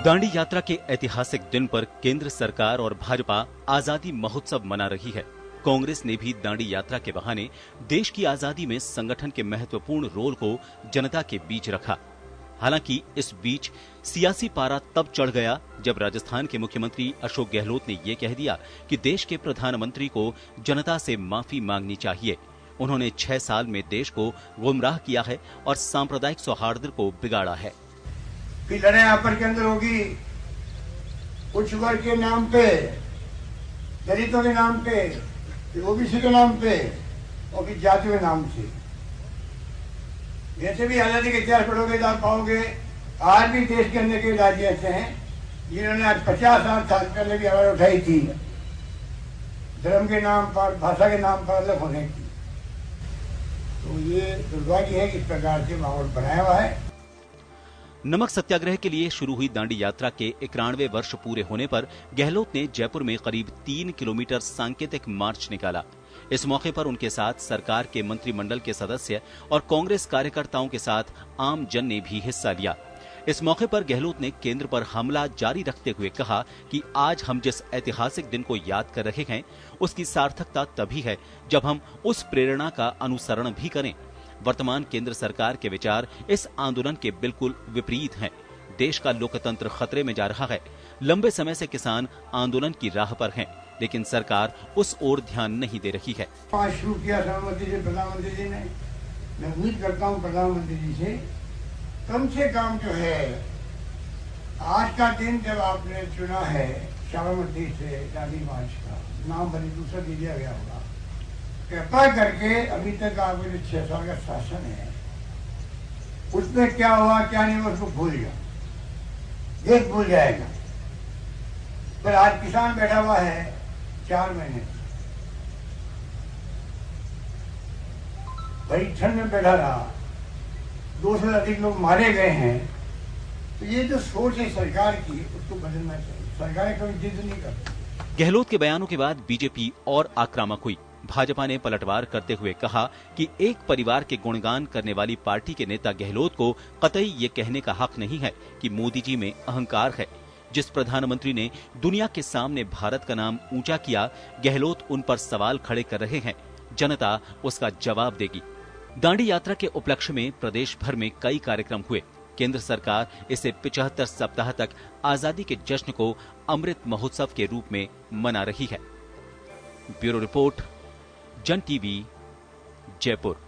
दांडी यात्रा के ऐतिहासिक दिन पर केंद्र सरकार और भाजपा आजादी महोत्सव मना रही है। कांग्रेस ने भी दांडी यात्रा के बहाने देश की आजादी में संगठन के महत्वपूर्ण रोल को जनता के बीच रखा। हालांकि इस बीच सियासी पारा तब चढ़ गया जब राजस्थान के मुख्यमंत्री अशोक गहलोत ने ये कह दिया कि देश के प्रधानमंत्री को जनता से माफी मांगनी चाहिए। उन्होंने 6 साल में देश को गुमराह किया है और सांप्रदायिक सौहार्द को बिगाड़ा है। फिर लड़ाई आपस के अंदर होगी, उच्च वर्ग के नाम पे, दलितों के नाम पे, ओबीसी के नाम पे और फिर जाति के नाम से। वैसे भी आजादी के इतिहास पढ़ोगे तो आप पाओगे आज भी देश के अंदर के राज्य ऐसे हैं जिन्होंने आज 50 साल पहले भी आवाज उठाई थी धर्म के नाम पर, भाषा के नाम पर अलग होने की। तो ये दुर्भाग्य है कि इस प्रकार से माहौल बनाया हुआ है। नमक सत्याग्रह के लिए शुरू हुई दांडी यात्रा के 91वें वर्ष पूरे होने पर गहलोत ने जयपुर में करीब 3 किलोमीटर सांकेतिक मार्च निकाला। इस मौके पर उनके साथ सरकार के मंत्रिमंडल के सदस्य और कांग्रेस कार्यकर्ताओं के साथ आम जन ने भी हिस्सा लिया। इस मौके पर गहलोत ने केंद्र पर हमला जारी रखते हुए कहा कि आज हम जिस ऐतिहासिक दिन को याद कर रहे हैं उसकी सार्थकता तभी है जब हम उस प्रेरणा का अनुसरण भी करें। वर्तमान केंद्र सरकार के विचार इस आंदोलन के बिल्कुल विपरीत हैं। देश का लोकतंत्र खतरे में जा रहा है। लंबे समय से किसान आंदोलन की राह पर हैं, लेकिन सरकार उस ओर ध्यान नहीं दे रही है। शुरू किया प्रधानमंत्री जी ने, मैं उम्मीद करता हूँ प्रधानमंत्री जी से कम जो है आज का दिन जब आपने चुना है साबरमती से दांडी मार्च का नाम भले दूसरा दे दिया गया होगा, कृपा करके अभी तक आपके जो 6 साल का शासन है उसमें क्या हुआ क्या नहीं उसको भूल जाओ, देश भूल जाएगा। पर आज किसान बैठा हुआ है 4 महीने बड़ी ठंड में बैठा रहा, 200 से अधिक लोग मारे गए हैं। तो ये जो सोच है सरकार की उसको बदलना चाहिए। सरकारें कभी जिद नहीं करती। गहलोत के बयानों के बाद बीजेपी और आक्रामक हुई। भाजपा ने पलटवार करते हुए कहा कि एक परिवार के गुणगान करने वाली पार्टी के नेता गहलोत को कतई ये कहने का हक नहीं है कि मोदी जी में अहंकार है। जिस प्रधानमंत्री ने दुनिया के सामने भारत का नाम ऊंचा किया, गहलोत उन पर सवाल खड़े कर रहे हैं। जनता उसका जवाब देगी। दांडी यात्रा के उपलक्ष्य में प्रदेश भर में कई कार्यक्रम हुए। केंद्र सरकार इसे 75 सप्ताह तक आजादी के जश्न को अमृत महोत्सव के रूप में मना रही है। ब्यूरो रिपोर्ट, जन टीवी, जयपुर।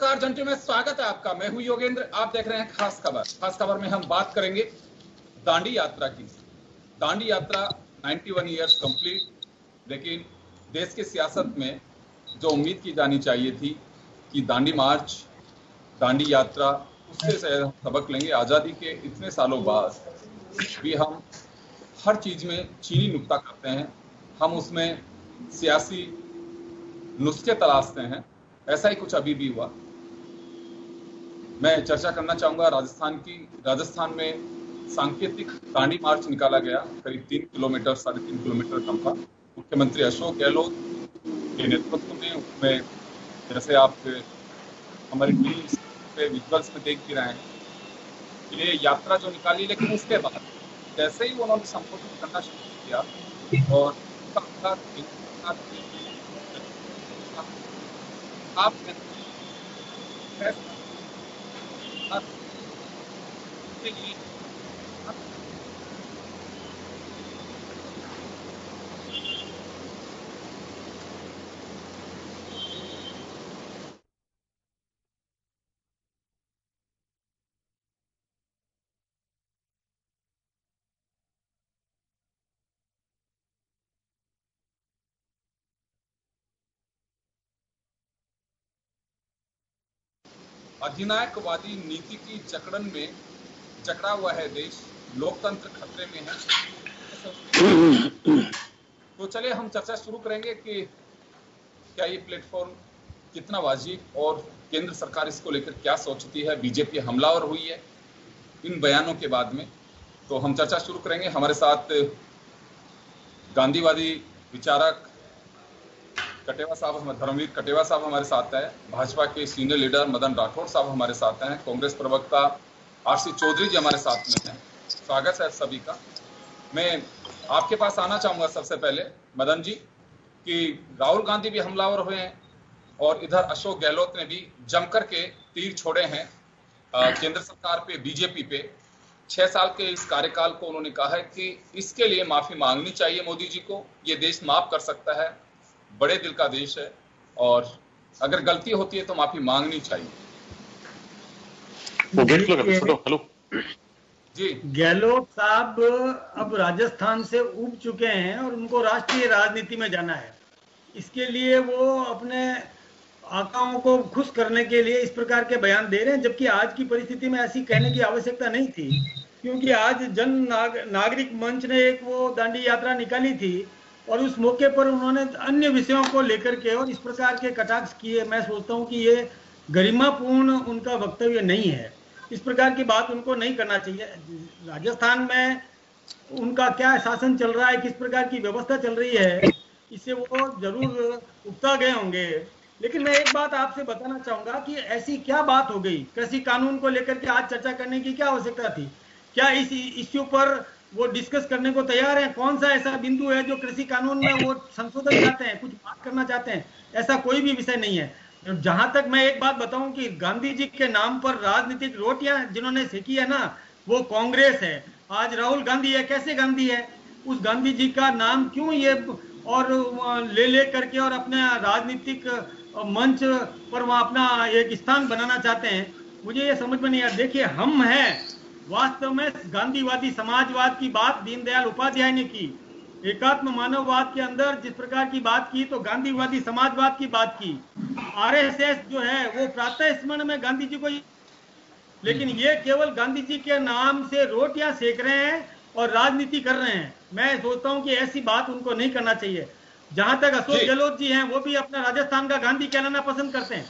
नमस्कार जंटू में स्वागत है आपका। मैं हूं योगेंद्र, आप देख रहे हैं खास खबर। खास खबर में हम बात करेंगे दांडी यात्रा की। दांडी यात्रा 91 ईयर्स कंप्लीट, लेकिन देश की सियासत में जो उम्मीद की जानी चाहिए थी कि दांडी मार्च, दांडी यात्रा, उससे शायद हम सबक लेंगे। आज़ादी के इतने सालों बाद भी हम हर चीज में चीनी नुक्ता करते हैं, हम उसमें सियासी नुस्खे तलाशते हैं। ऐसा ही कुछ अभी भी हुआ। मैं चर्चा करना चाहूंगा राजस्थान की। राजस्थान में सांकेतिक दांडी मार्च निकाला गया, करीब 3 किलोमीटर, 3.5 किलोमीटर लंबा। मुख्यमंत्री अशोक गहलोत के नेतृत्व में उसमें, जैसे आप हमारे न्यूज पे विजुअल्स में देख भी रहे हैं, ये यात्रा जो निकाली, लेकिन उसके बाद जैसे ही उन्होंने संबोधित करना शुरू किया और आप अधिनायकवादी नीति की जकड़न में जकड़ा हुआ है देश, लोकतंत्र खतरे में है। तो चलिए हम चर्चा शुरू करेंगे कि क्या ये प्लेटफॉर्म कितना वाजिब और केंद्र सरकार इसको लेकर क्या सोचती है। बीजेपी हमलावर हुई है इन बयानों के बाद में। तो हम चर्चा शुरू करेंगे। हमारे साथ गांधीवादी विचारक कटेवा साहब, धर्मवीर कटेवा साहब हमारे साथ है। भाजपा के सीनियर लीडर मदन राठौड़ साहब हमारे साथ हैं। कांग्रेस प्रवक्ता आरसी चौधरी जी हमारे साथ में हैं। स्वागत है सभी का। मैं आपके पास आना चाहूंगा सबसे पहले मदन जी, कि राहुल गांधी भी हमलावर हुए हैं और इधर अशोक गहलोत ने भी जमकर के तीर छोड़े हैं केंद्र सरकार पे, बीजेपी पे। 6 साल के इस कार्यकाल को उन्होंने कहा है कि इसके लिए माफी मांगनी चाहिए मोदी जी को, ये देश माफ कर सकता है, बड़े दिल का देश है, और अगर गलती होती है तो माफी मांगनी चाहिए। हेलो जी, गहलोत साहब अब राजस्थान से उब चुके हैं और उनको राष्ट्रीय राजनीति में जाना है। इसके लिए वो अपने आकाओं को खुश करने के लिए इस प्रकार के बयान दे रहे हैं, जबकि आज की परिस्थिति में ऐसी कहने की आवश्यकता नहीं थी, क्योंकि आज नागरिक मंच ने एक वो दांडी यात्रा निकाली थी और उस मौके पर उन्होंने अन्य विषयों को लेकर के और इस प्रकार के कटाक्ष किए। मैं सोचता हूं कि ये गरिमापूर्ण उनका वक्तव्य नहीं है। इस प्रकार की बात उनको नहीं करना चाहिए। राजस्थान में उनका क्या शासन चल रहा है, किस प्रकार की व्यवस्था चल रही है, इससे वो जरूर उकता गए होंगे। लेकिन मैं एक बात आपसे बताना चाहूंगा कि ऐसी क्या बात हो गई, कृषि कानून को लेकर के आज चर्चा करने की क्या आवश्यकता थी? क्या इस इश्यू पर वो डिस्कस करने को तैयार हैं? कौन सा ऐसा बिंदु है जो कृषि कानून में वो संशोधन चाहते हैं, कुछ बात करना चाहते हैं? ऐसा कोई भी विषय नहीं है। जहां तक मैं एक बात बताऊं कि गांधी जी के नाम पर राजनीतिक रोटियां जिन्होंने सेकी है ना, वो कांग्रेस है। आज राहुल गांधी है, कैसे गांधी है? उस गांधी जी का नाम क्यों ये और ले करके और अपने राजनीतिक मंच पर वहां अपना एक स्थान बनाना चाहते हैं? मुझे ये समझ में नहीं आया। देखिए, हम हैं वास्तव में गांधीवादी समाजवाद की बात दीनदयाल उपाध्याय ने की, एकात्म मानववाद के अंदर जिस प्रकार की बात की, तो गांधीवादी समाजवाद की बात की। आरएसएस जो है वो प्रातः स्मरण में गांधी जी को, लेकिन ये केवल गांधी जी के नाम से रोटियां सेक रहे हैं और राजनीति कर रहे हैं। मैं सोचता हूं कि ऐसी बात उनको नहीं करना चाहिए। जहां तक अशोक गहलोत जी हैं, वो भी अपना राजस्थान का गांधी कहलाना पसंद करते हैं।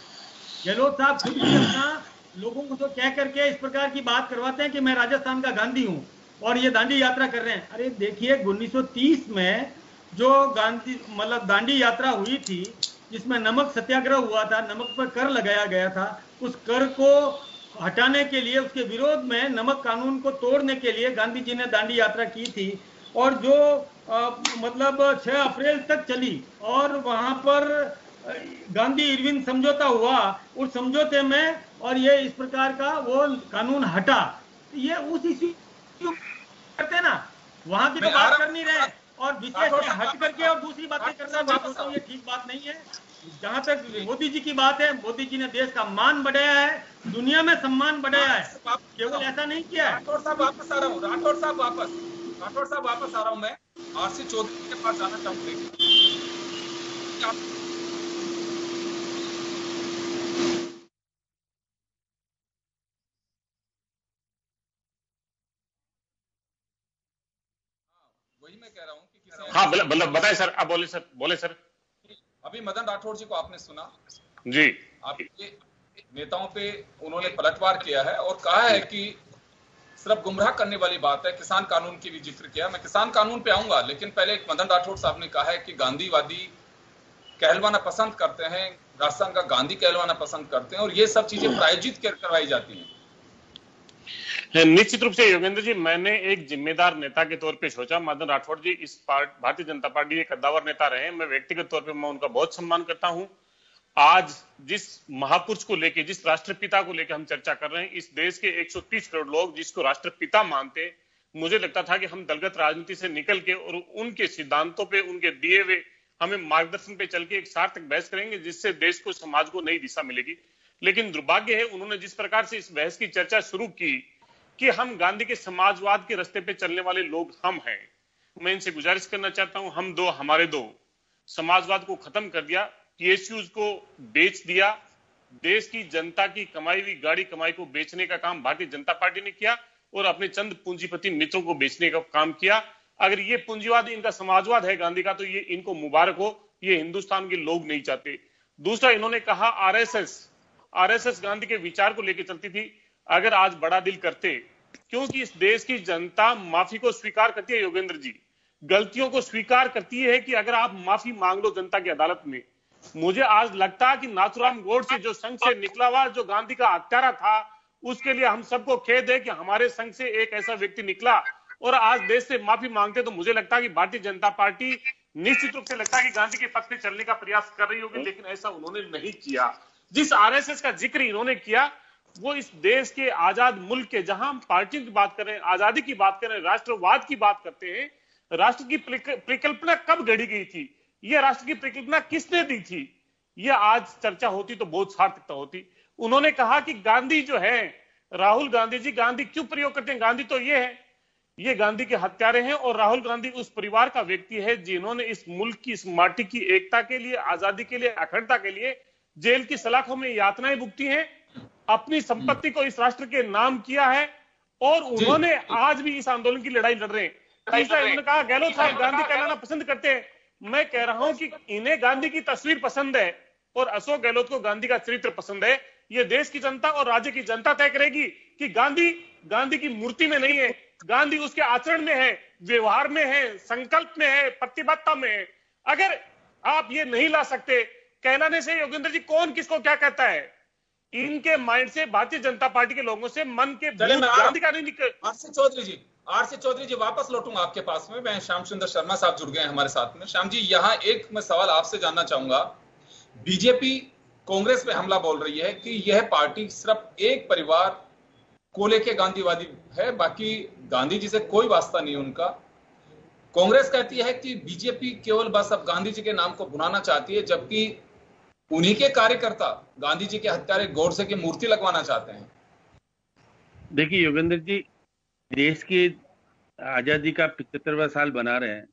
गहलोत साहब खुद भी अपना लोगों को तो कह करके इस प्रकार की बात करवाते हैं कि मैं राजस्थान का गांधी हूं, और ये दांडी यात्रा कर रहे हैं। अरे देखिए, 1930 में जो गांधी मतलब दांडी यात्रा हुई थी, जिसमें नमक सत्याग्रह हुआ था, नमक पर कर लगाया गया था, उस कर को हटाने के लिए, उसके विरोध में, नमक कानून को तोड़ने के लिए गांधी जी ने दांडी यात्रा की थी। और जो मतलब 6 अप्रैल तक चली, और वहां पर गांधी इरविन समझौता हुआ, उस समझौते में और ये इस प्रकार का वो कानून हटा। ये उस इश्यू करते हैं ना, वहां की तो बात कर नहीं रहे, और विषय से हट करके और दूसरी बातें करना, ये ठीक बात नहीं है। जहां तक मोदी जी की बात है, मोदी जी ने देश का मान बढ़ाया है, दुनिया में सम्मान बढ़ाया है, केवल ऐसा नहीं किया है। राठौड़ साहब वापस आ रहा हूँ, राठौड़ साहब वापस आ रहा हूँ। मैं आरसी चौधरी के पास जाना चाहूंगा। वही मैं कह रहा हूँ कि किसी हाँ मतलब बताए सर, आप बोले सर। अभी मदन राठौड़ जी को आपने सुना जी, आपके नेताओं पे उन्होंने पलटवार किया है और कहा है कि सिर्फ गुमराह करने वाली बात है। किसान कानून की भी जिक्र किया, मैं किसान कानून पे आऊंगा, लेकिन पहले मदन राठौड़ साहब ने कहा है कि गांधीवादी कहलवाना पसंद करते हैं, राजस्थान का गांधी कहलवाना पसंद करते हैं और ये सब चीजें प्रायोजित करवाई जाती हैं। निश्चित रूप से योगेंद्र जी, मैंने एक जिम्मेदार नेता के तौर पे सोचा, मदन राठौड़ जी इस भारतीय जनता पार्टी के कद्दावर नेता रहे। मैं व्यक्तिगत तौर पे मैं उनका बहुत सम्मान करता हूं। आज जिस महापुरुष को लेके, जिस राष्ट्रपिता को लेके हम चर्चा कर रहे हैं, इस देश के 130 करोड़ लोग जिसको राष्ट्रपिता मानते, मुझे लगता था कि हम दलगत राजनीति से निकल के और उनके सिद्धांतों पे, उनके दिए हुए हमें मार्गदर्शन पे चल के एक सार्थक बहस करेंगे जिससे देश को, समाज को नई दिशा मिलेगी। लेकिन दुर्भाग्य है, उन्होंने जिस प्रकार से इस बहस की चर्चा शुरू की कि हम गांधी के समाजवाद के रास्ते पे चलने वाले लोग हम हैं, मैं इनसे गुजारिश करना चाहता हूं, हम दो हमारे दो, समाजवाद को खत्म कर दिया, पीएसयूज को बेच दिया, देश की जनता की कमाई हुई गाड़ी कमाई को बेचने का काम भारतीय जनता पार्टी ने किया और अपने चंद पूंजीपति मित्रों को बेचने का काम किया। अगर ये पूंजीवाद इनका समाजवाद है गांधी का, तो ये इनको मुबारक हो, ये हिंदुस्तान के लोग नहीं चाहते। दूसरा, इन्होंने कहा आरएसएस गांधी के विचार को लेकर चलती थी। अगर आज बड़ा दिल करते, क्योंकि इस देश की जनता माफी को स्वीकार करती है योगेंद्र जी, गलतियों को स्वीकार करती है कि अगर आप माफी मांग लो जनता की अदालत में। मुझे आज लगता है कि नाथुराम गोडसे जो संघ से निकला हुआ, जो गांधी का हत्यारा था, उसके लिए हम सबको खेद है कि हमारे संघ से एक ऐसा व्यक्ति निकला और आज देश से माफी मांगते। तो मुझे लगता है कि भारतीय जनता पार्टी निश्चित रूप से लगता है कि गांधी के पथ पे चलने का प्रयास कर रही होगी, लेकिन ऐसा उन्होंने नहीं किया। जिस आरएसएस का जिक्र इन्होंने किया, वो इस देश के आजाद मुल्क के, जहां हम पार्टियों की बात कर रहे हैं, आजादी की बात कर रहे हैं, राष्ट्रवाद की बात करते हैं, राष्ट्र की परिकल्पना कब गढ़ी गई थी, यह राष्ट्र की परिकल्पना किसने दी थी, यह आज चर्चा होती तो बहुत सार्थकता होती। उन्होंने कहा कि गांधी जो है, राहुल गांधी जी, गांधी क्यों प्रयोग करते हैं, गांधी तो ये है, ये गांधी के हत्यारे हैं और राहुल गांधी उस परिवार का व्यक्ति है जिन्होंने इस मुल्क की, इस माटी की एकता के लिए, आजादी के लिए, अखंडता के लिए जेल की सलाखों में यातनाएं भुगती हैं, अपनी संपत्ति को इस राष्ट्र के नाम किया है और उन्होंने आज भी इस आंदोलन की लड़ाई लड़ रहे हैं। तीसरा, उन्होंने कहा गहलोत साहब गांधी कहलाना पसंद करते हैं। मैं कह रहा हूं कि इन्हें गांधी की तस्वीर पसंद है और अशोक गहलोत को गांधी का चरित्र पसंद है। ये देश की जनता और राज्य की जनता तय करेगी कि गांधी की मूर्ति में नहीं है, गांधी उसके आचरण में है, व्यवहार में है, संकल्प में है, प्रतिबद्धता में है। अगर आप ये नहीं ला सकते, कहलाने से योगेंद्र जी कौन किसको क्या कहता है, इनके माइंड से, भारतीय जनता पार्टी के लोगों से मन के गांधी का नहीं निकल। आरसी चौधरी जी वापस लौटूंगा आपके पास में। मैं श्याम सुंदर शर्मा साहब जुड़ गए हैं हमारे साथ में। श्याम जी, यहाँ एक मैं सवाल आपसे जानना चाहूंगा। बीजेपी कांग्रेस पे हमला बोल रही है कि यह पार्टी सिर्फ एक परिवार को लेके गांधीवादी है, बाकी गांधी जी से कोई वास्ता नहीं उनका। कांग्रेस कहती है कि बीजेपी केवल बस अब गांधी जी के नाम को बुलाना चाहती है, जबकि उन्हीं के कार्यकर्ता गांधी जी के हत्यारे गोडसे की मूर्ति लगवाना चाहते हैं। देखिए योगेंद्र जी, देश की आजादी का 75वां साल बना रहे हैं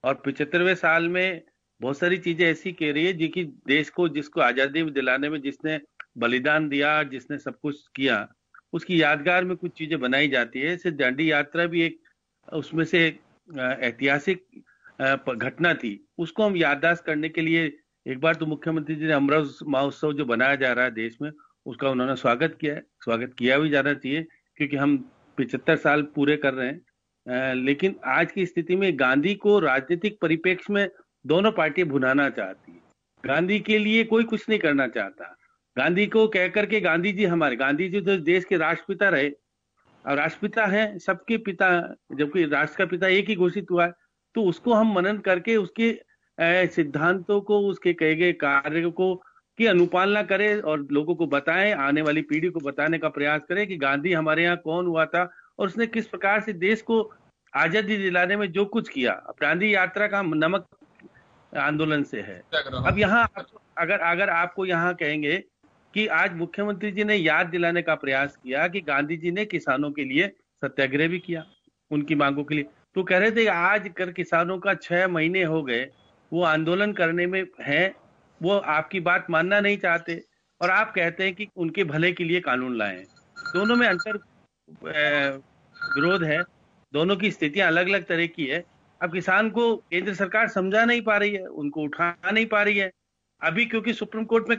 और 75वें साल में बहुत सारी चीजें ऐसी कह रही है जिसकी देश को, जिसको आजादी दिलाने में जिसने बलिदान दिया, जिसने सब कुछ किया, उसकी यादगार में कुछ चीजें बनाई जाती है। जैसे दांडी यात्रा भी एक उसमें से ऐतिहासिक घटना थी, उसको हम याददाश्त करने के लिए एक बार तो मुख्यमंत्री जी ने अमृत महोत्सव जो बनाया जा रहा है देश में, उसका उन्होंने स्वागत किया है, स्वागत किया भी जाना चाहिए क्योंकि हम 75 साल पूरे कर रहे हैं। लेकिन आज की स्थिति में गांधी को राजनीतिक परिप्रेक्ष्य में दोनों पार्टियां भुनाना चाहती है। गांधी के लिए कोई कुछ नहीं करना चाहता। गांधी को कह करके, गांधी जी हमारे, गांधी जी तो देश के राष्ट्रपिता रहे और राष्ट्रपिता हैं सबके पिता, जबकि राष्ट्र का पिता एक ही घोषित हुआ है, तो उसको हम मनन करके उसके सिद्धांतों को, उसके कहे गए कार्य को की अनुपालना करें और लोगों को बताएं, आने वाली पीढ़ी को बताने का प्रयास करें कि गांधी हमारे यहाँ कौन हुआ था और उसने किस प्रकार से देश को आजादी दिलाने में जो कुछ किया। दांडी यात्रा का नमक आंदोलन से है। अब यहाँ अगर आपको यहाँ कहेंगे कि आज मुख्यमंत्री जी ने याद दिलाने का प्रयास किया कि गांधी जी ने किसानों के लिए सत्याग्रह भी किया उनकी मांगों के लिए, तो कह रहे थे आज कर किसानों का 6 महीने हो गए, वो आंदोलन करने में हैं, वो आपकी बात मानना नहीं चाहते और आप कहते हैं कि उनके भले के लिए कानून लाएं। दोनों में अंतर विरोध है, दोनों की स्थितियां अलग अलग तरह की है। अब किसान को केंद्र सरकार समझा नहीं पा रही है, उनको उठा नहीं पा रही है अभी, क्योंकि सुप्रीम कोर्ट में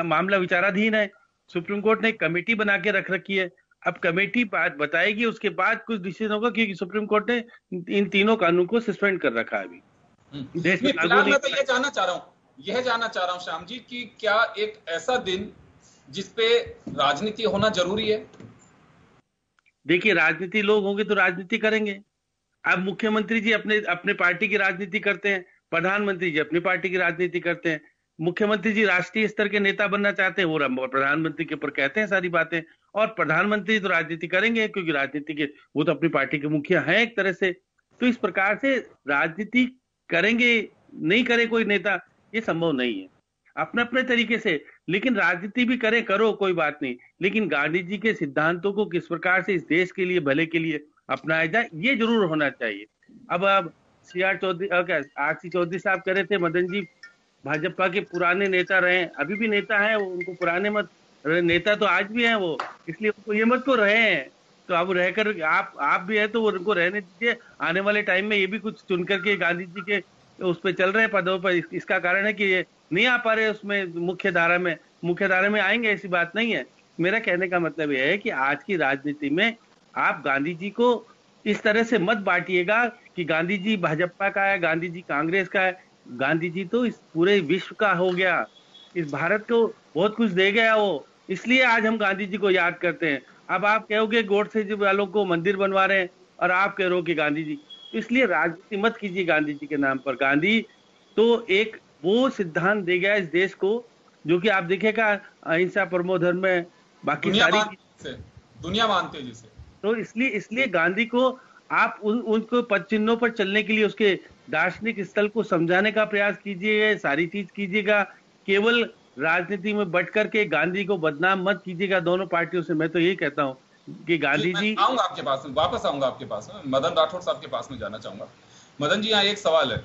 मामला विचाराधीन है। सुप्रीम कोर्ट ने एक कमेटी बना के रख रखी है, अब कमेटी बात बताएगी, उसके बाद कुछ डिसीजन होगा, क्योंकि सुप्रीम कोर्ट ने इन तीनों कानून को सस्पेंड कर रखा है अभी देश में। फिलहाल मैं तो यह जानना चाह रहा हूं श्याम जी कि क्या एक ऐसा दिन जिसपे राजनीति होना जरूरी है? देखिए, राजनीति लोग होंगे तो राजनीति करेंगे। अब मुख्यमंत्री जी अपने पार्टी की राजनीति करते हैं, प्रधानमंत्री जी अपनी पार्टी की राजनीति करते हैं। मुख्यमंत्री जी राष्ट्रीय स्तर के नेता बनना चाहते हैं, वो प्रधानमंत्री के ऊपर कहते हैं सारी बातें, और प्रधानमंत्री तो राजनीति करेंगे क्योंकि राजनीति के वो तो अपनी पार्टी के मुखिया हैं एक तरह से। तो इस प्रकार से राजनीति करेंगे, नहीं करे कोई नेता, ये संभव नहीं है अपने अपने तरीके से। लेकिन राजनीति भी करो, कोई बात नहीं, लेकिन गांधी जी के सिद्धांतों को किस प्रकार से इस देश के लिए, भले के लिए अपनाया जाए, ये जरूर होना चाहिए। अब आरसी चौधरी साहब कह रहे थे मदन जी भाजपा के पुराने नेता रहे, अभी भी नेता हैं, उनको पुराने मत, नेता तो आज भी हैं वो, इसलिए उनको ये मत को रहे हैं। तो अब रहकर आप भी है तो वो उनको रहने दीजिए, आने वाले टाइम में ये भी कुछ चुन करके गांधी जी के उस पर चल रहे हैं पदों पर। इसका कारण है कि ये नहीं आ पा रहे उसमें मुख्य धारा में आएंगे, ऐसी बात नहीं है। मेरा कहने का मतलब यह है कि आज की राजनीति में आप गांधी जी को इस तरह से मत बांटिएगा कि गांधी जी भाजपा का है, गांधी जी कांग्रेस का है। गांधी जी तो इस पूरे विश्व का हो गया, इस भारत को बहुत कुछ दे गया वो, इसलिए आज हम गांधी जी को याद करते हैं। अब आप कहोगे गोडसे जी वालों को मंदिर बनवा रहे हैं और आप कह रहे हो कि गांधी जी, इसलिए राजनीति मत कीजिए गांधी जी के नाम पर। गांधी तो एक वो सिद्धांत दे गया इस देश को, जो कि आप देखेगा अहिंसा परमो धर्म में, बाकी सारी दुनिया मानते हैं जिसे। तो इसलिए गांधी को आप उनको पद चिन्हों पर चलने के लिए उसके दार्शनिक स्थल को समझाने का प्रयास कीजिएगा, सारी चीज कीजिएगा। केवल राजनीति में बढ़ करके गांधी को बदनाम मत कीजिएगा दोनों पार्टियों से। मैं तो यही कहता हूँ कि गांधी जी, आऊंगा आपके पास में, वापस आऊंगा आपके पास में, मदन राठौड़ साहब के पास में जाना चाहूंगा। मदन जी, यहाँ एक सवाल है,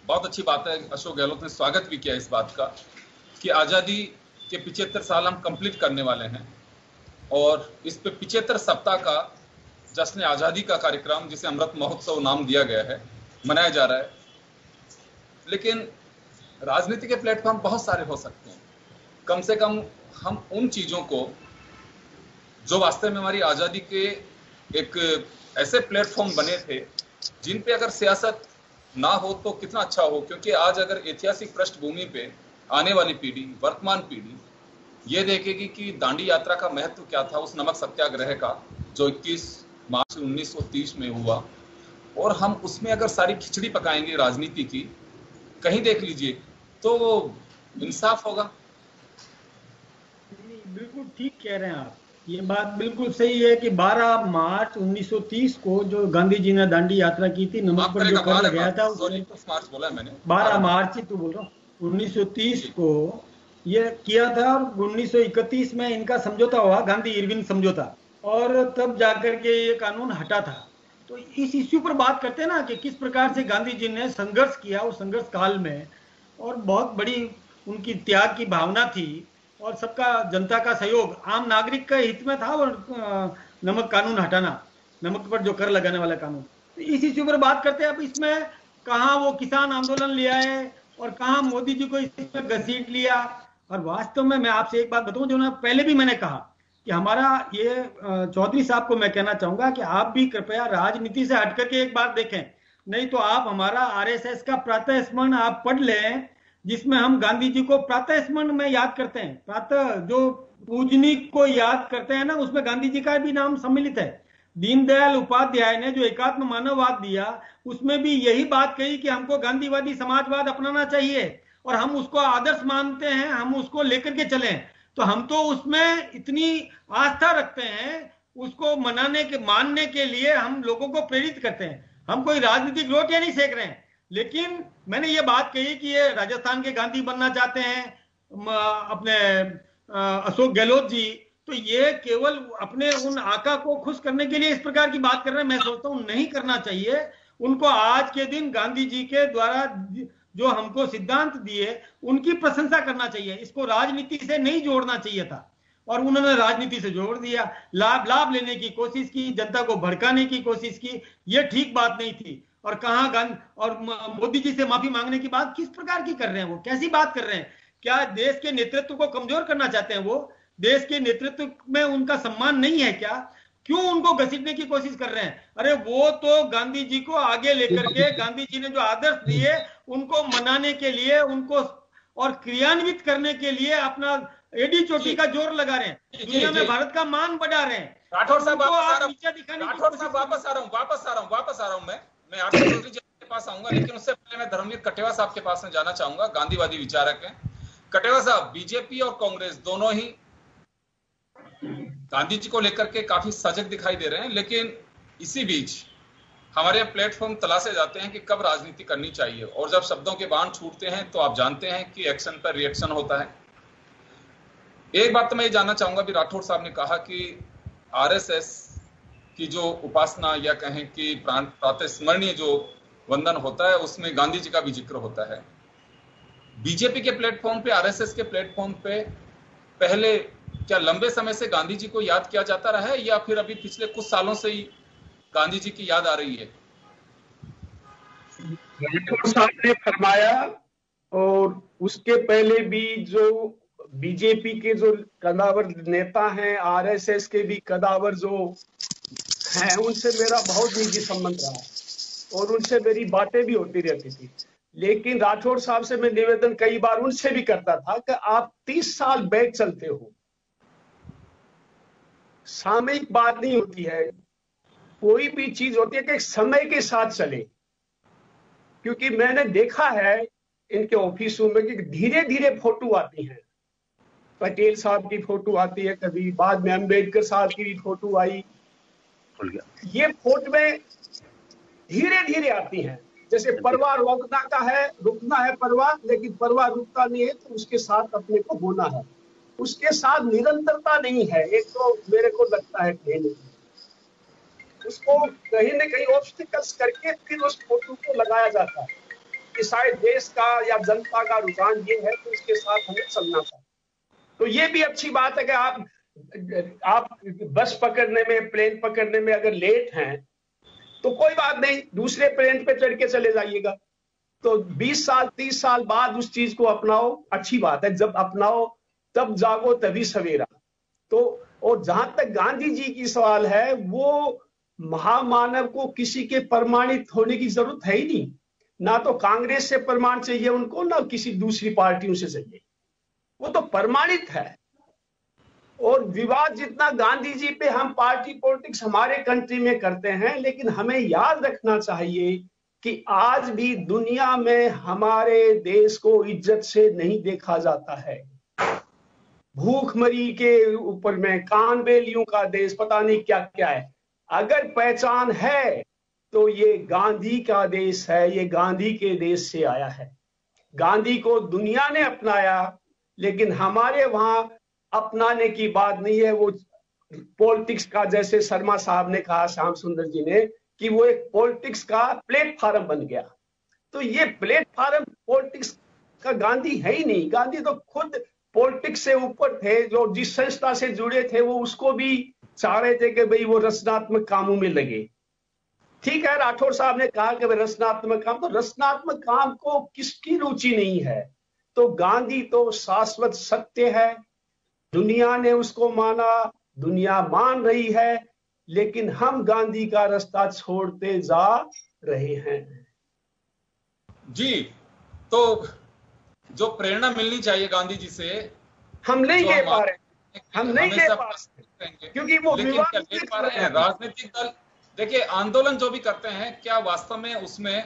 बहुत अच्छी बात है, अशोक गहलोत ने स्वागत भी किया इस बात का कि आजादी के 75 साल हम कंप्लीट करने वाले हैं और इस पे 75 सप्ताह का जश्न आजादी का कार्यक्रम, जिसे अमृत महोत्सव नाम दिया गया है, मनाया जा रहा है। लेकिन राजनीति के प्लेटफॉर्म बहुत सारे हो सकते हैं, कम से कम हम उन चीजों को जो वास्तव में हमारी आजादी के एक ऐसे प्लेटफॉर्म बने थे जिन पे अगर सियासत ना हो तो कितना अच्छा हो। क्योंकि आज अगर ऐतिहासिक पृष्ठभूमि पे आने वाली पीढ़ी, वर्तमान पीढ़ी ये देखेगी कि दांडी यात्रा का महत्व क्या था, उस नमक सत्याग्रह का जो 21 मार्च 1930 में हुआ, और हम उसमें अगर सारी खिचड़ी पकाएंगे राजनीति की, कहीं देख लीजिए तो इंसाफ होगा। बिल्कुल ठीक कह रहे हैं आप, ये बात बिल्कुल सही है कि 12 मार्च 1930 को जो गांधी जी ने दांडी यात्रा की थी, नमक पर जो कर लगाया था, 12 मार्च ही तो बोल रहा हूँ 1930 को ये किया था, और 1931 में इनका समझौता हुआ, गांधी इरविन समझौता, और तब जाकर के ये कानून हटा था। तो इस इश्यू पर बात करते हैं ना कि किस प्रकार से गांधी जी ने संघर्ष किया उस संघर्ष काल में, और बहुत बड़ी उनकी त्याग की भावना थी और सबका, जनता का सहयोग, आम नागरिक के हित में था, और नमक कानून हटाना, नमक पर जो कर लगाने वाला कानून। तो इस इश्यू पर बात करते हैं। अब इसमें कहाँ वो किसान आंदोलन लिया है और कहाँ मोदी जी को इसमें घसीट लिया। और वास्तव में मैं आपसे एक बात बताऊं, जो ना पहले भी मैंने कहा कि हमारा ये चौधरी साहब को मैं कहना चाहूंगा कि आप भी कृपया राजनीति से हट करके एक बात देखें, नहीं तो आप हमारा आरएसएस का प्रातः स्मरण आप पढ़ लें, जिसमें हम गांधी जी को प्रातः स्मरण में याद करते हैं। प्रातः जो पूजनीक को याद करते हैं ना, उसमें गांधी जी का भी नाम सम्मिलित है। दीनदयाल उपाध्याय ने जो एकात्म मानववाद दिया, उसमें भी यही बात कही कि हमको गांधीवादी समाजवाद अपनाना चाहिए और हम उसको आदर्श मानते हैं, हम उसको लेकर के चलें। तो हम तो उसमें इतनी आस्था रखते हैं, उसको मानने के लिए हम लोगों को प्रेरित करते हैं। हम कोई राजनीतिक रोटियां नहीं सेक रहे हैं, लेकिन मैंने ये बात कही कि ये राजस्थान के गांधी बनना चाहते हैं अपने अशोक गहलोत जी, तो ये केवल अपने उन आका को खुश करने के लिए इस प्रकार की बात कर रहे हैं। मैं सोचता हूं नहीं करना चाहिए। उनको आज के दिन गांधी जी के द्वारा जो हमको सिद्धांत दिए उनकी प्रशंसा करना चाहिए। इसको राजनीति से नहीं जोड़ना चाहिए था, और उन्होंने राजनीति से जोड़ दिया, लाभ लेने की कोशिश की, जनता को भड़काने की कोशिश की। ये ठीक बात नहीं थी। और कहां गांधी और मोदी जी से माफी मांगने की बात किस प्रकार की कर रहे हैं? वो कैसी बात कर रहे हैं? क्या देश के नेतृत्व को कमजोर करना चाहते हैं? वो देश के नेतृत्व में उनका सम्मान नहीं है क्या? क्यों उनको घसीटने की कोशिश कर रहे हैं? अरे वो तो गांधी जी को आगे लेकर के, गांधी जी ने जो आदर्श दिए उनको मनाने के लिए, उनको और क्रियान्वित करने के लिए अपना एडी चोटी का जोर लगा रहे हैं, दुनिया में भारत का मान बढ़ा रहे हैं। राठौर साहब वापस आ रहा हूं मैं आरके चौधरी जी के पास आऊंगा, लेकिन उससे पहले मैं धर्मवीर कटेवा साहब के पास में जाना चाहूंगा, गांधीवादी विचारक हैं। कटेवा साहब, बीजेपी और कांग्रेस दोनों ही गांधी जी को लेकर के काफी सजग दिखाई दे रहे हैं, लेकिन इसी बीच हमारे प्लेटफॉर्म तलाशे जाते हैं कि कब राजनीति करनी चाहिए, और जब शब्दों के बाण छूटते हैं तो आप जानते हैं कि एक्शन पर रिएक्शन होता है। एक बात तो मैं ये जानना चाहूंगा भी, राठौर साहब ने कहा कि आरएसएस की जो उपासना या कहें कि प्रातः स्मरणीय जो वंदन होता है उसमें गांधी जी का भी जिक्र होता है। बीजेपी के प्लेटफॉर्म पे, आरएसएस के प्लेटफॉर्म पे पहले क्या लंबे समय से गांधी जी को याद किया जाता रहा है, या फिर अभी पिछले कुछ सालों से ही गांधी जी की याद आ रही है? राठौर साहब ने फरमाया, और उसके पहले भी जो बीजेपी के जो कदावर नेता हैं, आरएसएस के भी कदावर जो हैं, उनसे मेरा बहुत निजी संबंध रहा और उनसे मेरी बातें भी होती रहती थी। लेकिन राठौर साहब से मैं निवेदन कई बार उनसे भी करता था कि आप 30 साल बैक चलते हो, सामयिक बात नहीं होती है, कोई भी चीज होती है कि समय के साथ चले। क्योंकि मैंने देखा है इनके ऑफिसों में कि धीरे धीरे फोटो आती है, पटेल साहब की फोटो आती है, कभी बाद में अंबेडकर साहब की भी फोटो आई, ये फोटो में धीरे धीरे आती हैं। जैसे परवाह रोकना का है, रुकना है परवाह, लेकिन परवाह रुकता नहीं है, तो उसके साथ अपने को होना है, उसके साथ निरंतरता नहीं है। एक तो मेरे को लगता है कि उसको कहीं न कहीं ऑब्स्टिकल्स करके फिर उस फोटो को लगाया जाता है कि शायद देश का या जनता का रुझान ये है, तो उसके साथ हमें चलना था। तो ये भी अच्छी बात है कि आप बस पकड़ने में, प्लेन पकड़ने में अगर लेट हैं तो कोई बात नहीं, दूसरे प्लेन पे चढ़ के चले जाइएगा। तो 20 साल 30 साल बाद उस चीज को अपनाओ, अच्छी बात है, जब अपनाओ तब जागो तभी सवेरा। तो और जहां तक गांधी जी की सवाल है, वो महामानव को किसी के प्रमाणित होने की जरूरत है ही नहीं, ना तो कांग्रेस से प्रमाण चाहिए उनको, ना किसी दूसरी पार्टियों से चाहिए, वो तो प्रमाणित है। और विवाद जितना गांधी जी पे हम पार्टी पॉलिटिक्स हमारे कंट्री में करते हैं, लेकिन हमें याद रखना चाहिए कि आज भी दुनिया में हमारे देश को इज्जत से नहीं देखा जाता है। भूखमरी के ऊपर में कानबेलियों का देश, पता नहीं क्या क्या है। अगर पहचान है तो ये गांधी का देश है, ये गांधी के देश से आया है। गांधी को दुनिया ने अपनाया, लेकिन हमारे वहां अपनाने की बात नहीं है। वो पॉलिटिक्स का, जैसे शर्मा साहब ने कहा, श्याम सुंदर जी ने, कि वो एक पॉलिटिक्स का प्लेटफॉर्म बन गया। तो ये प्लेटफॉर्म पॉलिटिक्स का गांधी है ही नहीं। गांधी तो खुद पॉलिटिक्स से ऊपर थे, जो जिस संस्था से जुड़े थे वो उसको भी चाह रहे थे कि भाई वो रचनात्मक कामों में लगे। ठीक है, राठौर साहब ने कहा कि रचनात्मक काम, तो रचनात्मक काम को किसकी रुचि नहीं है? तो गांधी तो शाश्वत सत्य है, दुनिया ने उसको माना, दुनिया मान रही है, लेकिन हम गांधी का रास्ता छोड़ते जा रहे हैं। जी, तो जो प्रेरणा मिलनी चाहिए गांधी जी से हम नहीं ले पा रहे, हम नहीं ले पा रहे, क्योंकि वो ले पा रहे हैं। राजनीतिक दल देखिए, आंदोलन जो भी करते हैं, क्या वास्तव में उसमें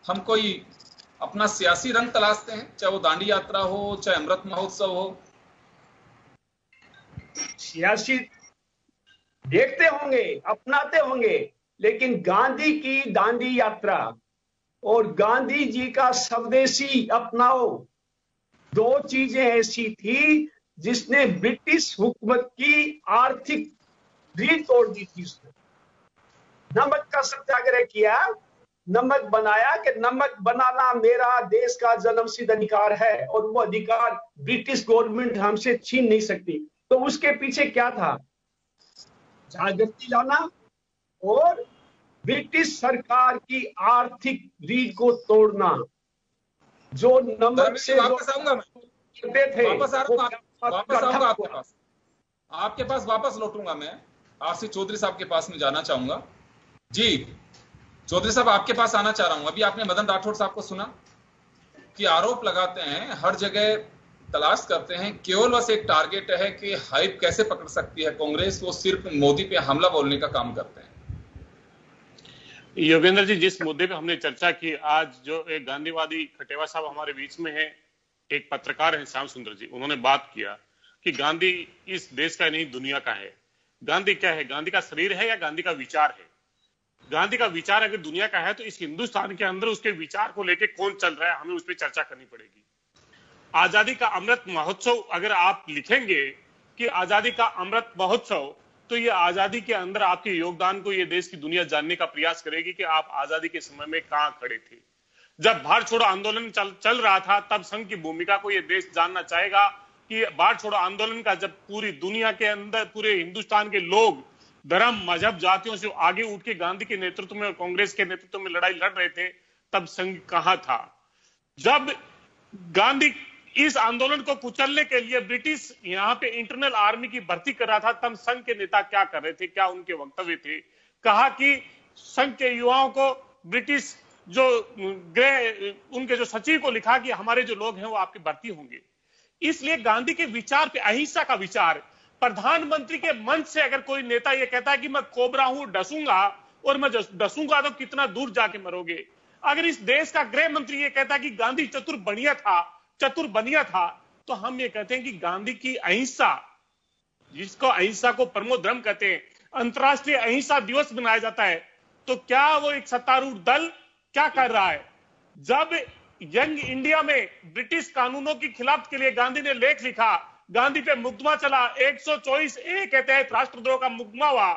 हम कोई अपना सियासी रंग तलाशते हैं? चाहे वो दांडी यात्रा हो, चाहे अमृत महोत्सव हो। सियासी देखते होंगे, अपनाते होंगे, लेकिन गांधी की दांडी यात्रा और गांधी जी का स्वदेशी अपनाओ, दो चीजें ऐसी थी जिसने ब्रिटिश हुकूमत की आर्थिक रीढ़ तोड़ दी थी। उसने नमक का सत्याग्रह किया, नमक बनाया कि नमक बनाना मेरा देश का जन्मसिद्ध अधिकार है और वो अधिकार ब्रिटिश गवर्नमेंट हमसे छीन नहीं सकती। तो उसके पीछे क्या था? जागृति लाना और ब्रिटिश सरकार की आर्थिक रीढ़ को तोड़ना। जो नमक से वापस आऊंगा मैं, करते थे, वापस आऊंगा आपके पास वापस लौटूंगा मैं। आरसी चौधरी साहब के पास में जाना चाहूंगा। जी चौधरी साहब, आपके पास आना चाह रहा हूं। अभी आपने मदन राठौड़ साहब को सुना कि आरोप लगाते हैं, हर जगह तलाश करते हैं, केवल बस एक टारगेट है कि हाइप कैसे पकड़ सकती है कांग्रेस, वो सिर्फ मोदी पे हमला बोलने का काम करते हैं। योगेंद्र जी, जिस मुद्दे पे हमने चर्चा की, आज जो एक गांधीवादी खटेवा साहब हमारे बीच में है, एक पत्रकार है श्याम सुंदर जी, उन्होंने बात किया कि गांधी इस देश का नहीं दुनिया का है। गांधी क्या है? गांधी का शरीर है या गांधी का विचार है? गांधी का विचार अगर दुनिया का है तो इस हिंदुस्तान के अंदर उसके विचार को लेकर कौन चल रहा है, हमें उस पर चर्चा करनी पड़ेगी। आजादी का अमृत महोत्सव अगर आप लिखेंगे कि आजादी का अमृत महोत्सव, तो ये आजादी के अंदर आपके योगदान को ये देश की दुनिया जानने का प्रयास करेगी कि आप आजादी के समय में कहां खड़े थे। जब भारत छोड़ो आंदोलन चल रहा था, तब संघ की भूमिका को ये देश जानना चाहेगा कि भारत छोड़ो आंदोलन का जब पूरी दुनिया के अंदर पूरे हिंदुस्तान के लोग धर्म मजहब जातियों से आगे उठ के गांधी के नेतृत्व में और कांग्रेस के नेतृत्व में लड़ाई लड़ रहे थे, तब संघ कहां था? जब गांधी इस आंदोलन को कुचलने के लिए ब्रिटिश यहां पे इंटरनल आर्मी की भर्ती कर रहा था, तब संघ के नेता क्या कर रहे थे, क्या उनके वक्तव्य थे? कहा कि संघ के युवाओं को ब्रिटिश जो गृह उनके जो सचिव को लिखा कि हमारे जो लोग हैं वो आपकी भर्ती होंगे। इसलिए गांधी के विचार पे, अहिंसा का विचार, प्रधानमंत्री के मंच से अगर कोई नेता ये कहता है कि मैं कोबरा हूं, डसूंगा, और मैं डसूंगा तो कितना दूर जाके मरोगे। अगर इस देश का गृह मंत्री ये कहता है कि गांधी चतुर बनिया था, तो हम ये कहते हैं कि गांधी की अहिंसा, जिसको अहिंसा को परमो धर्म कहते हैं, अंतर्राष्ट्रीय अहिंसा दिवस मनाया जाता है, तो क्या वो एक सत्तारूढ़ दल क्या कर रहा है? जब यंग इंडिया में ब्रिटिश कानूनों के खिलाफ के लिए गांधी ने लेख लिखा, गांधी पे मुकदमा चला, 124A के तहत राष्ट्रद्रोह का मुकदमा हुआ।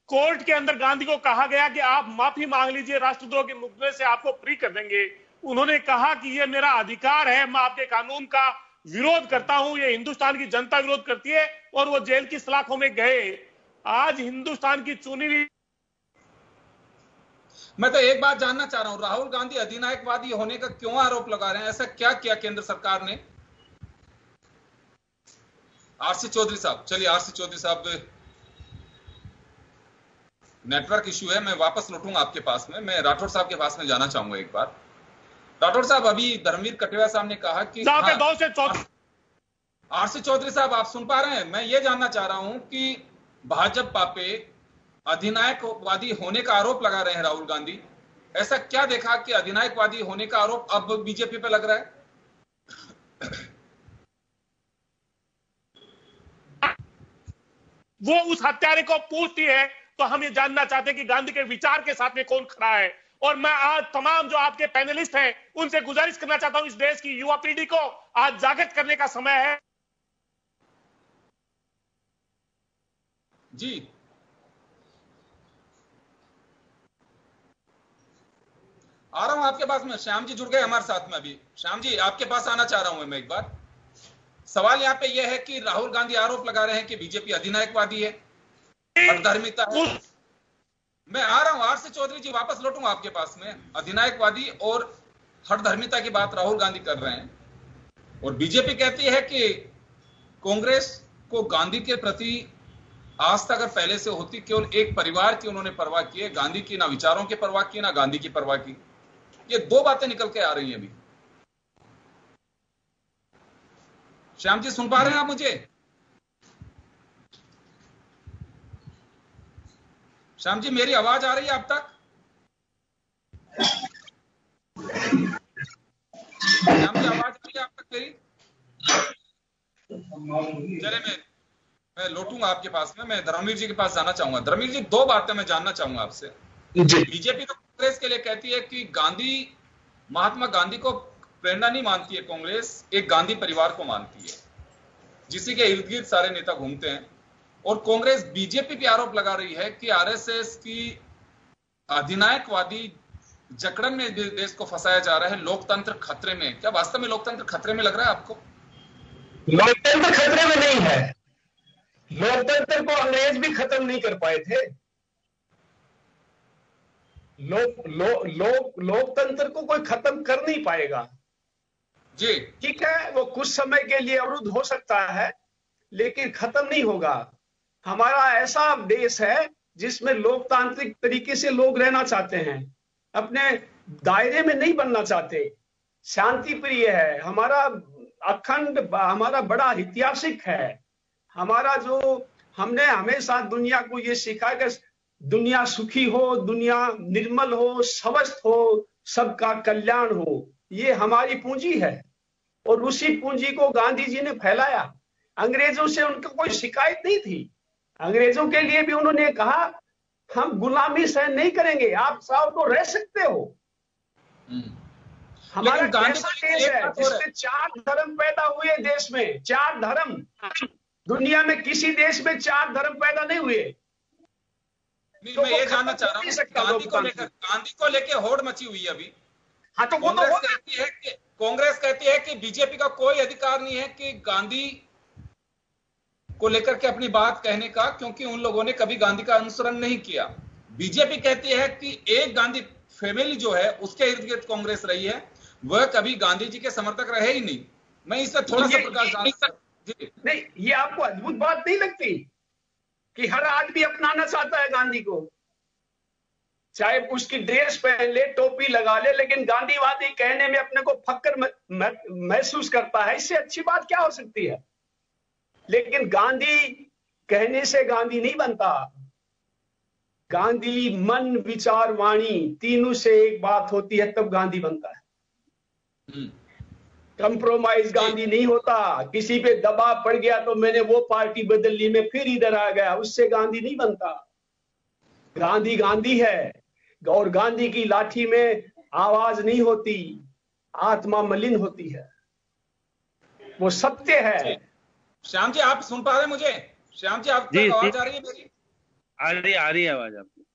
कोर्ट के अंदर गांधी को कहा गया कि आप माफी मांग लीजिए, राष्ट्रद्रोह के मुकदमे से आपको फ्री कर देंगे। उन्होंने कहा कि ये मेरा अधिकार है, मैं आपके कानून का विरोध करता हूं, ये हिंदुस्तान की जनता विरोध करती है, और वो जेल की सलाखों में गए। आज हिंदुस्तान की चुनी हुई, मैं तो एक बात जानना चाह रहा हूं, राहुल गांधी अधिनायकवादी होने का क्यों आरोप लगा रहे हैं? ऐसा क्या किया केंद्र सरकार ने? आरसी चौधरी साहब, चलिए आरसी चौधरी साहब, नेटवर्क इश्यू है, मैं वापस लौटूंगा आपके पास में। मैं राठौड़ साहब के पास में जाना चाहूंगा एक बार। राठौड़ साहब, अभी धर्मवीर कटेवा साहब ने कहा कि आरसी चौधरी साहब, आप सुन पा रहे हैं? मैं ये जानना चाह रहा हूं कि भाजपा पे अधिनायकवादी होने का आरोप लगा रहे हैं राहुल गांधी। ऐसा क्या देखा कि अधिनायकवादी होने का आरोप अब बीजेपी पे लग रहा है? वो उस हत्यारे को पूछती है, तो हम ये जानना चाहते हैं कि गांधी के विचार के साथ में कौन खड़ा है। और मैं आज तमाम जो आपके पैनलिस्ट हैं उनसे गुजारिश करना चाहता हूं, इस देश की युवा पीढ़ी को आज जागृत करने का समय है। जी आ रहा हूं आपके पास में। श्याम जी जुड़ गए हमारे साथ में अभी। श्याम जी, आपके पास आना चाह रहा हूं मैं एक बार। सवाल यहाँ पे यह है कि राहुल गांधी आरोप लगा रहे हैं कि बीजेपी अधिनायकवादी है, धर्मिता है। मैं आ रहा हूं आरसी चौधरी जी, वापस लौटूंगा आपके पास में। अधिनायकवादी और हठधर्मिता की बात राहुल गांधी कर रहे हैं, और बीजेपी कहती है कि कांग्रेस को गांधी के प्रति आस्था अगर पहले से होती, केवल एक परिवार की उन्होंने परवाह की है, गांधी की ना विचारों की परवाह की, ना गांधी की परवाह की। ये दो बातें निकल के आ रही हैं अभी। श्याम जी, सुन पा रहे हैं आप मुझे? श्याम जी, मेरी आवाज आ रही है आप तक? श्याम जी, आवाज आ रही है आप तक मेरी? चले, मैं लौटूंगा आपके पास में। मैं धर्मवीर जी के पास जाना चाहूंगा। धर्मवीर जी, दो बातें मैं जानना चाहूंगा आपसे। बीजेपी तो कांग्रेस के लिए कहती है कि गांधी महात्मा गांधी को प्रेरणा नहीं मानती है कांग्रेस, एक गांधी परिवार को मानती है, जिसी के इर्द गिर्द सारे नेता घूमते हैं। और कांग्रेस बीजेपी पे आरोप लगा रही है कि आरएसएस की अधिनायकवादी जकड़न में देश को फंसाया जा रहा है, लोकतंत्र खतरे में। क्या वास्तव में लोकतंत्र खतरे में लग रहा है आपको? लोकतंत्र खतरे में नहीं है। लोकतंत्र को अंग्रेज भी खत्म नहीं कर पाए थे। लोकतंत्र को कोई खत्म कर नहीं पाएगा जी। ठीक है, वो कुछ समय के लिए अवरुद्ध हो सकता है, लेकिन खत्म नहीं होगा। हमारा ऐसा देश है जिसमें लोकतांत्रिक तरीके से लोग रहना चाहते हैं, अपने दायरे में नहीं बनना चाहते, शांति प्रिय है। हमारा अखंड, हमारा बड़ा ऐतिहासिक है। हमारा जो हमने हमेशा दुनिया को ये सिखाया कि दुनिया सुखी हो, दुनिया निर्मल हो, स्वस्थ हो, सबका कल्याण हो, ये हमारी पूंजी है। और उसी पूंजी को गांधी जी ने फैलाया। अंग्रेजों से उनको कोई शिकायत नहीं थी। अंग्रेजों के लिए भी उन्होंने कहा हम गुलामी सहन नहीं करेंगे, आप साहब तो रह सकते हो। हमारा कैसा देश है जिसमें 4 धर्म पैदा हुए देश में, 4 धर्म। दुनिया में किसी देश में 4 धर्म पैदा नहीं हुए। तो मैं ये जानना चाह रहा हूँ, गांधी को लेकर होड़ मची हुई है अभी। हाँ, तो वो कांग्रेस कहती है कि बीजेपी का कोई अधिकार नहीं है कि गांधी को लेकर के अपनी बात कहने का, क्योंकि उन लोगों ने कभी गांधी का अनुसरण नहीं किया। बीजेपी कहती है कि एक गांधी फैमिली जो है उसके इर्द गिर्द कांग्रेस रही है, वह कभी गांधी जी के समर्थक रहे ही नहीं। मैं इससे थोड़ा सा प्रकाश डालूं। नहीं, ये आपको अद्भुत बात नहीं लगती कि हर आदमी अपनाना चाहता है गांधी को, चाहे उसकी ड्रेस पहन ले, टोपी लगा ले, लेकिन गांधीवादी कहने में अपने को फक्र महसूस करता है। इससे अच्छी बात क्या हो सकती है? लेकिन गांधी कहने से गांधी नहीं बनता। गांधी मन, विचार, वाणी तीनों से एक बात होती है, तब गांधी बनता है। कंप्रोमाइज गांधी नहीं होता। किसी पे दबाव पड़ गया तो मैंने वो पार्टी बदल ली, मैं फिर इधर आ गया, उससे गांधी नहीं बनता। गांधी गांधी है, और गांधी की लाठी में आवाज नहीं होती, आत्मा मलिन होती है, वो सत्य है। श्याम जी, आप सुन पा रहे हैं मुझे? श्याम जी, आपकी आवाज आ रही है मेरी? आ रही है आवाज आपकी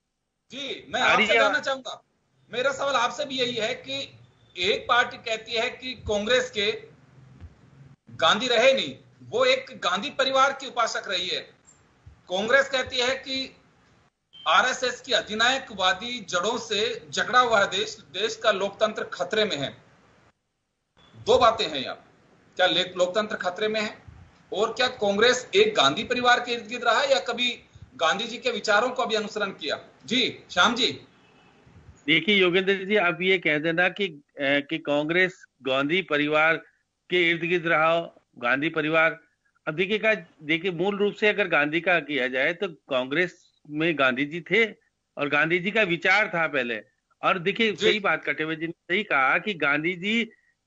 जी। मैं आपसे जानना चाहूंगा, मेरा सवाल आपसे भी यही है कि एक पार्टी कहती है कि कांग्रेस के गांधी रहे नहीं, वो एक गांधी परिवार की उपासक रही है। कांग्रेस कहती है कि आरएसएस की अधिनायकवादी जड़ों से जकड़ा हुआ देश का लोकतंत्र खतरे में है। 2 बातें हैं यहाँ। क्या लोकतंत्र खतरे में है, और क्या कांग्रेस एक गांधी परिवार के इर्द गिर्द रहा है या कभी गांधी जी के विचारों को भी अनुसरण किया? जी श्याम जी। देखिए योगेंद्र जी, आप ये कह देना कि कांग्रेस गांधी परिवार के इर्द गिर्द रहा हो, गांधी परिवार। अब देखिए मूल रूप से अगर गांधी का किया जाए तो कांग्रेस में गांधी जी थे और गांधी जी का विचार था पहले। और देखिए सही बात कटेवे जी ने सही कहा कि गांधी जी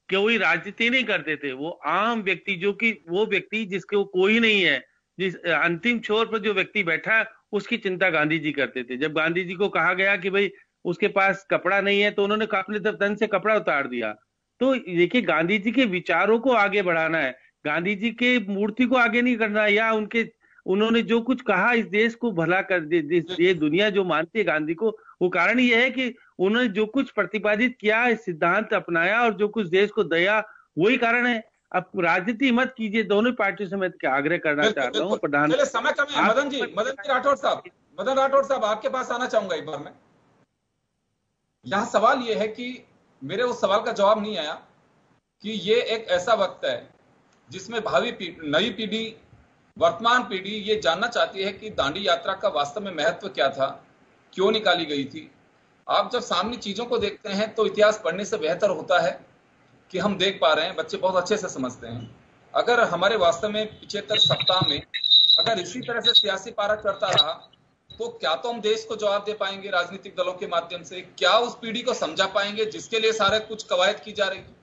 कोई राजनीति नहीं करते थे, वो आम व्यक्ति, जो कि वो व्यक्ति जिसके कोई नहीं है, जिस अंतिम छोर पर जो व्यक्ति बैठा उसकी चिंता गांधी जी करते थे। जब गांधी जी को कहा गया कि भाई उसके पास कपड़ा नहीं है तो उन्होंने अपने तन से कपड़ा उतार दिया। तो देखिए गांधी जी के विचारों को आगे बढ़ाना है, गांधी जी के मूर्ति को आगे नहीं करना है, या उन्होंने जो कुछ कहा इस देश को भला कर दे, ये दुनिया जो मानती है गांधी को, वो कारण ये है कि उन्होंने जो कुछ प्रतिपादित किया, सिद्धांत अपनाया और जो कुछ देश को दिया, वही कारण है। अब राजनीति मत कीजिए, दोनों पार्टियों से मैं आग्रह करना चाहता हूँ। प्रधान समय कम है। मदन जी राठौड़ साहब आपके पास आना चाहूंगा एक बार मैं। यहाँ सवाल ये है कि मेरे उस सवाल का जवाब नहीं आया कि ये एक ऐसा वक्त है जिसमें नई पीढ़ी, वर्तमान पीढ़ी ये जानना चाहती है कि दांडी यात्रा का वास्तव में महत्व क्या था, क्यों निकाली गई थी। आप जब सामने चीजों को देखते हैं तो इतिहास पढ़ने से बेहतर होता है कि हम देख पा रहे हैं, बच्चे बहुत अच्छे से समझते हैं। अगर हमारे वास्तव में 75 सप्ताह में अगर इसी तरह से सियासी पारा चढ़ता रहा तो क्या तो हम देश को जवाब दे पाएंगे राजनीतिक दलों के माध्यम से? क्या उस पीढ़ी को समझा पाएंगे जिसके लिए सारे कुछ कवायद की जा रही है?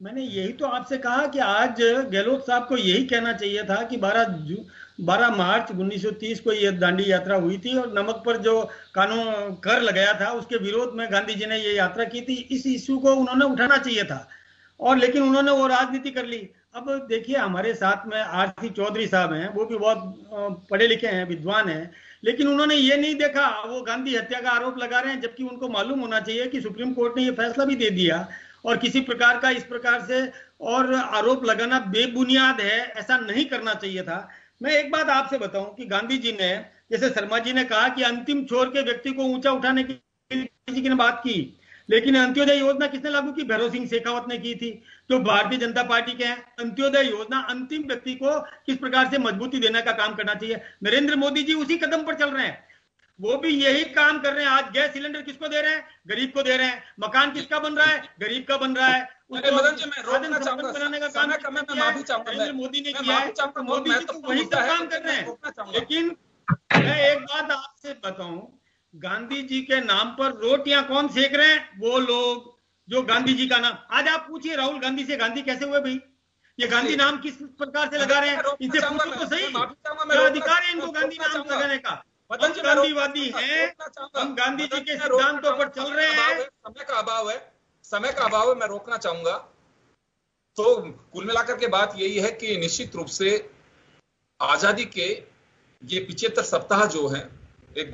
मैंने यही तो आपसे कहा कि आज गहलोत साहब को यही कहना चाहिए था कि 12 12 मार्च 1930 को ये दांडी यात्रा हुई थी और नमक पर जो कानून कर लगाया था उसके विरोध में गांधी जी ने ये यात्रा की थी। इस इश्यू को उन्होंने उठाना चाहिए था और लेकिन उन्होंने वो राजनीति कर ली। अब देखिए हमारे साथ में आरसी चौधरी साहब हैं, वो भी बहुत पढ़े लिखे हैं, विद्वान हैं, लेकिन उन्होंने ये नहीं देखा, वो गांधी हत्या का आरोप लगा रहे हैं, जबकि उनको मालूम होना चाहिए कि सुप्रीम कोर्ट ने ये फैसला भी दे दिया और किसी प्रकार का इस प्रकार से और आरोप लगाना बेबुनियाद है, ऐसा नहीं करना चाहिए था। मैं एक बात आपसे बताऊं कि गांधी जी ने, जैसे शर्मा जी ने कहा कि अंतिम छोर के व्यक्ति को ऊंचा उठाने की किसी ने बात की, लेकिन अंत्योदय योजना किसने लागू की? भैरव सिंह शेखावत ने की थी, जो भारतीय जनता पार्टी के हैं। अंत्योदय योजना अंतिम व्यक्ति को किस प्रकार से मजबूती देने का काम करना चाहिए। नरेंद्र मोदी जी उसी कदम पर चल रहे हैं, वो भी यही काम कर रहे हैं। आज गैस सिलेंडर किसको दे रहे हैं? गरीब को दे रहे हैं। मकान किसका बन रहा है? गरीब का बन रहा है। मदन जी, मैं रोकना चाहूंगा, बनाने का काम माफी चाहूंगा, नरेंद्र मोदी ने किया है, मोदी जी तो वही सब काम कर रहे हैं। लेकिन मैं एक बात आपसे बताऊं, गांधी जी के नाम पर रोटियां कौन सेक रहे हैं? वो लोग जो गांधी जी का नाम, आज आप पूछिए राहुल गांधी से, गांधी कैसे हुए भाई? ये गांधी नाम किस प्रकार से लगा रहे हैं? इनसे पूछो तो सही, क्या अधिकार है इनको गांधी नाम लगाने का? हम गांधीवादी हैं, हम गांधी जी के सिद्धांतों पर चल रहे हैं। समय का अभाव है, मैं रोकना चाहूंगा। तो कुल मिलाकर के बात यही है कि निश्चित रूप से आजादी के ये 75 सप्ताह जो है एक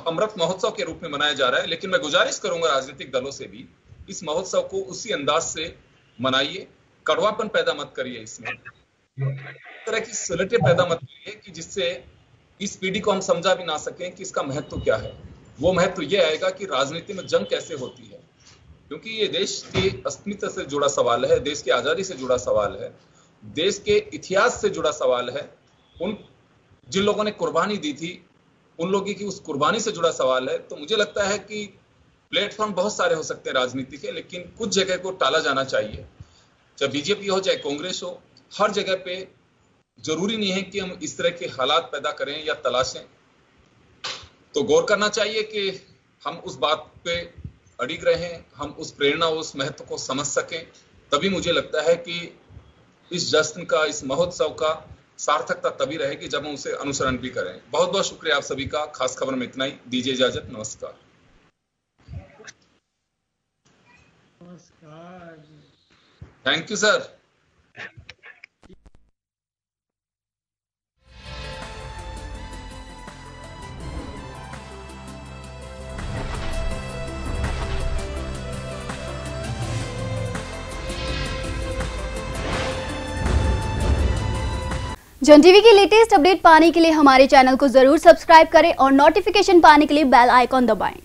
अमृत महोत्सव के रूप में मनाया जा रहा है, लेकिन मैं गुजारिश करूंगा राजनीतिक दलों से भी, इस महोत्सव को उसी अंदाज से मनाइए, कड़वापन पैदा मत करिए, इसमें तरह की सुलटे पैदा मत करिए कि जिससे इस पीढ़ी को हम समझा भी ना सकें कि इसका महत्व क्या है। वो महत्व ये आएगा कि राजनीति में जंग कैसे होती है, क्योंकि ये देश के अस्तित्व से जुड़ा सवाल है, देश की आजादी से जुड़ा सवाल है, देश के इतिहास से जुड़ा सवाल है, उन जिन लोगों ने कुर्बानी दी थी उन लोगों की उस कुर्बानी से जुड़ा सवाल है। तो मुझे लगता है कि प्लेटफॉर्म बहुत सारे हो सकते हैं राजनीति के, लेकिन कुछ जगह को टाला जाना चाहिए, चाहे बीजेपी हो चाहे कांग्रेस हो। हर जगह पे जरूरी नहीं है कि हम इस तरह के हालात पैदा करें या तलाशें। तो गौर करना चाहिए कि हम उस बात पे अड़िग रहें, हम उस प्रेरणा, उस महत्व को समझ सकें। तभी मुझे लगता है कि इस जश्न का, इस महोत्सव का सार्थकता तभी रहेगी जब हम उसे अनुसरण भी करें। बहुत बहुत शुक्रिया आप सभी का। खास खबर में इतना ही, दीजिए इजाजत, नमस्कार। Thank you sir. जन टीवी की लेटेस्ट अपडेट पाने के लिए हमारे चैनल को जरूर सब्सक्राइब करें और नोटिफिकेशन पाने के लिए बेल आइकॉन दबाएं।